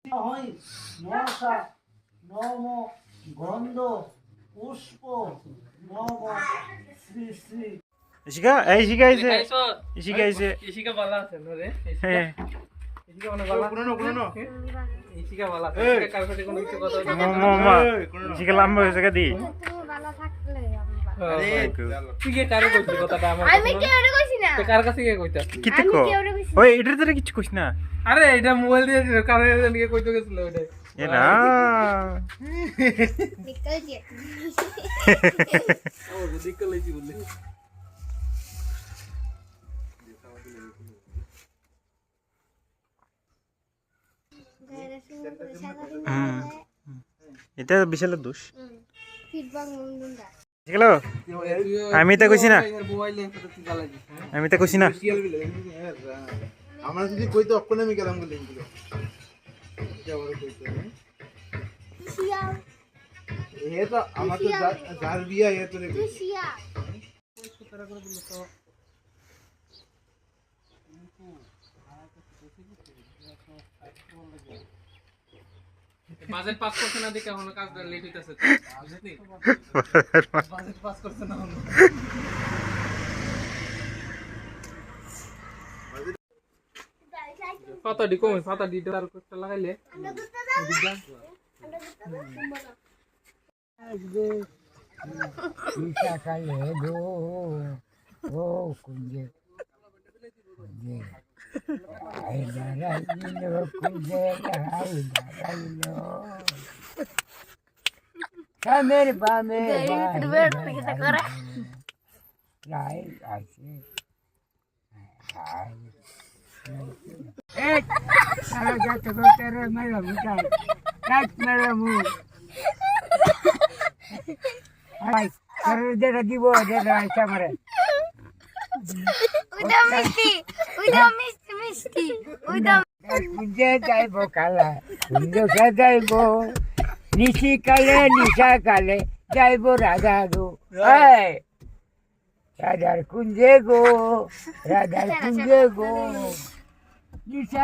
হয় মশা নম গন্ধ পুষ্প নম শ্রী শ্রী ইশিকা এই শিখাইছে শিখাইছে ইশিকা ভালো আছে রে হ্যাঁ ইশিকা অনেক ভালো কোন ইশিকা ভালো আছে কার সাথে কোনো কিছু কথা মামা ইশিকা লম্বা হয়েছে কাদি তুমি ভালো থাকলে আরে তুই কে কারে কইছিস কথাটা আমার আমি কেউরে কইছি না তো কার কাছে কে কইতা কিতে কো ওই এটার তো কিছু কইছ না আরে এটা মোবাইল দিয়ে কারে নিয়ে কইতে গেছিল ওটা এ না নিকল দিয়ে ও দিকল লইছি বললি এটা বিশালের দোষ ফিডব্যাক মুন্ডুন্ডা শিখলো আমি তো কইছি না মোবাইল দিয়ে তুই জ্বালাই দিস আমি তো কইছি না আমরা যদি কইতে অক্ষণ আমি গেলাম বলে দিলো এটা বড় কইতে শিয়া এ তো আমার তো যার বিয়া এ তো রে শিয়া বাজেট পাস করতে না দেখে এখন কাজটা লেট হইতাছে বুঝছনি বাজেট পাস করতে না হলো পাতা দি কই পাতা দি তার করতে লাগাইলে ঈশা কালে গো ও কুঞ্জে কুঞ্জে আই দাঁড়াইল কুঞ্জে আই দাঁড়াইল কামের বামে রাই আছে এক সারা যাতে করতে রে মেরা মুটাই এক মেরা মুখ আই করে যেটা দিব যেটা আইসা মারে উইদা মিষ্টি উইদা কুঞ্জে যাইব কালা কুঞ্জে যাইব নিশি কালে নিশা কালে যাইব রাধা গো রাধার কুঞ্জে গো রাধার কুঞ্জে গো নিশা